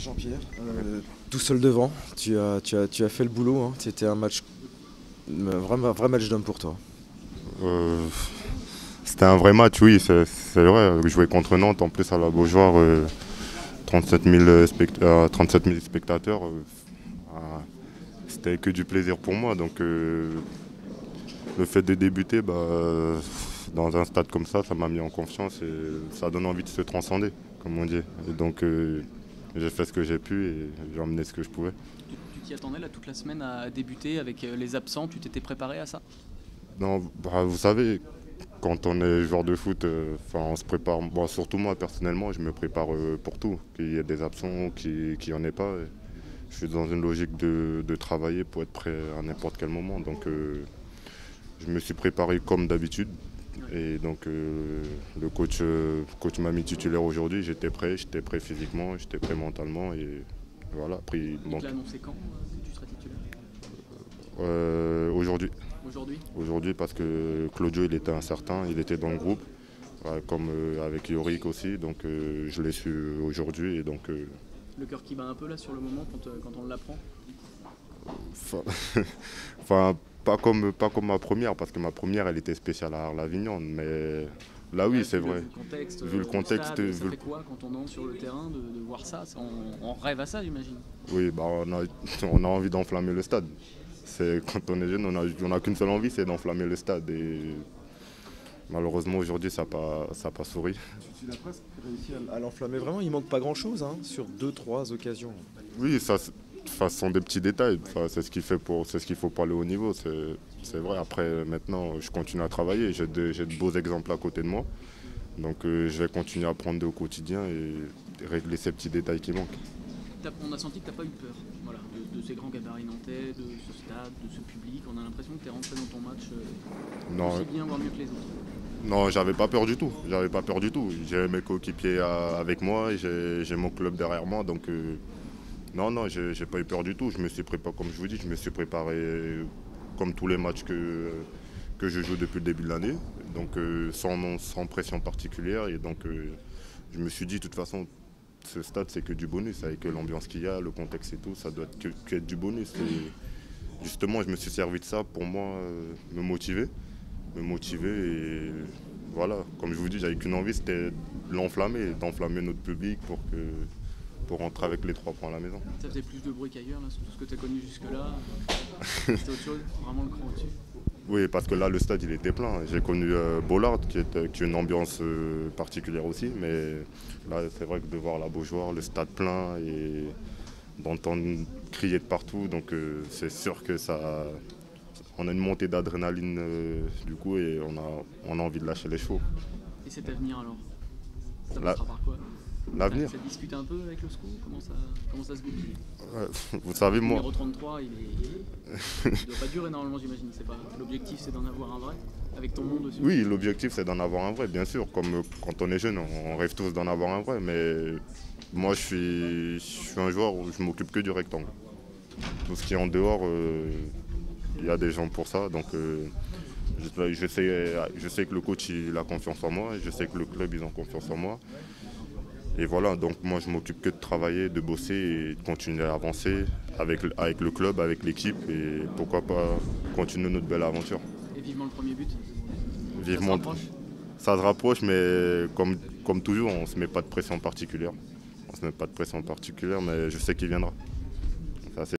Jean-Pierre, tout seul devant, tu as fait le boulot, hein. C'était un match, un vrai match d'homme pour toi. Euh, C'était un vrai match, oui, c'est vrai. Jouer contre Nantes, en plus à la Beaujoire, 37 000, 37 000 spectateurs, c'était que du plaisir pour moi. Donc le fait de débuter dans un stade comme ça m'a mis en confiance et ça donne envie de se transcender, comme on dit. Et donc j'ai fait ce que j'ai pu et j'ai emmené ce que je pouvais. Tu t'y attendais là toute la semaine à débuter avec les absents, tu t'étais préparé à ça? Non, vous savez, quand on est joueur de foot, on se prépare. Bon, surtout moi personnellement, je me prépare pour tout. Qu'il y ait des absents, qu'il n'y en ait pas. Je suis dans une logique de travailler pour être prêt à n'importe quel moment. Donc je me suis préparé comme d'habitude. Et donc le coach m'a mis titulaire aujourd'hui. J'étais prêt physiquement, j'étais prêt mentalement. Et voilà, après, Il te l'a annoncé quand que tu serais titulaire? aujourd'hui. Aujourd'hui? Aujourd'hui parce que Claudio il était incertain, il était dans le groupe, comme avec Yorick aussi, donc je l'ai su aujourd'hui et donc Le cœur qui bat un peu là sur le moment quand on l'apprend? enfin, enfin, pas comme ma première, parce que ma première elle était spéciale à Arles-Avignon, mais là oui c'est vrai. Vu le contexte, Ça fait quoi quand on entre sur le terrain de voir ça? On rêve à ça, j'imagine. oui on a envie d'enflammer le stade. Quand on est jeune, on a qu'une seule envie, c'est d'enflammer le stade. Et malheureusement aujourd'hui ça n'a pas souri. Tu l'as presque réussi à l'enflammer vraiment, il manque pas grand-chose, hein, sur deux, trois occasions. Oui, ce sont des petits détails. Enfin, c'est ce qu'il faut pour aller au niveau. C'est vrai. Après, maintenant, je continue à travailler. J'ai de beaux exemples à côté de moi. Donc, je vais continuer à apprendre au quotidien et régler ces petits détails qui manquent. On a senti que tu n'as pas eu peur, voilà, de ces grands gabarits nantais, de ce stade, de ce public. On a l'impression que tu es rentré dans ton match Non, aussi bien, voire mieux que les autres. non, j'avais pas peur du tout. J'avais pas peur du tout. J'ai mes coéquipiers avec moi, et j'ai mon club derrière moi. Donc, non, j'ai pas eu peur du tout. Je me suis préparé, comme je vous dis, je me suis préparé comme tous les matchs que je joue depuis le début de l'année. Donc, sans pression particulière. Et donc, je me suis dit, de toute façon, ce stade, c'est que du bonus. Avec l'ambiance qu'il y a, le contexte et tout, ça doit que être du bonus. Et justement, je me suis servi de ça pour moi, me motiver. Et voilà, comme je vous dis, j'avais qu'une envie, c'était de l'enflammer, d'enflammer notre public pour rentrer avec les 3 points à la maison. Ça faisait plus de bruit qu'ailleurs, là, sur tout ce que tu as connu jusque-là. C'était autre chose, vraiment le cran au-dessus. Oui, parce que là, le stade, il était plein. J'ai connu Bollard, qui a une ambiance particulière aussi. Mais là, c'est vrai que de voir la Beaujoire, le stade plein et d'entendre crier de partout, donc c'est sûr que ça... On a une montée d'adrénaline du coup et on a envie de lâcher les chevaux. Et cet avenir alors? Ça La- passera par quoi? L'avenir, Ça discute un peu avec le SCO? Comment ça se goupille? vous savez, Le moi, numéro 33, il doit pas durer normalement, j'imagine. L'objectif, c'est d'en avoir un vrai, avec ton nom dessus. oui, l'objectif c'est d'en avoir un vrai, bien sûr. Comme quand on est jeune, on rêve tous d'en avoir un vrai. Mais moi, je suis un joueur où je m'occupe que du rectangle. Tout ce qui est en dehors, il y a des gens pour ça. Donc, je sais que le coach il a confiance en moi. Je sais que le club ils ont confiance en moi. Et voilà, donc moi je m'occupe que de travailler, de bosser et de continuer à avancer avec le club, avec l'équipe et pourquoi pas continuer notre belle aventure. Et vivement le premier but. Ça se Vivement, rapproche. ça se rapproche, mais comme toujours, on ne se met pas de pression particulière. On se met pas de pression particulière, mais je sais qu'il viendra. Ça, c'est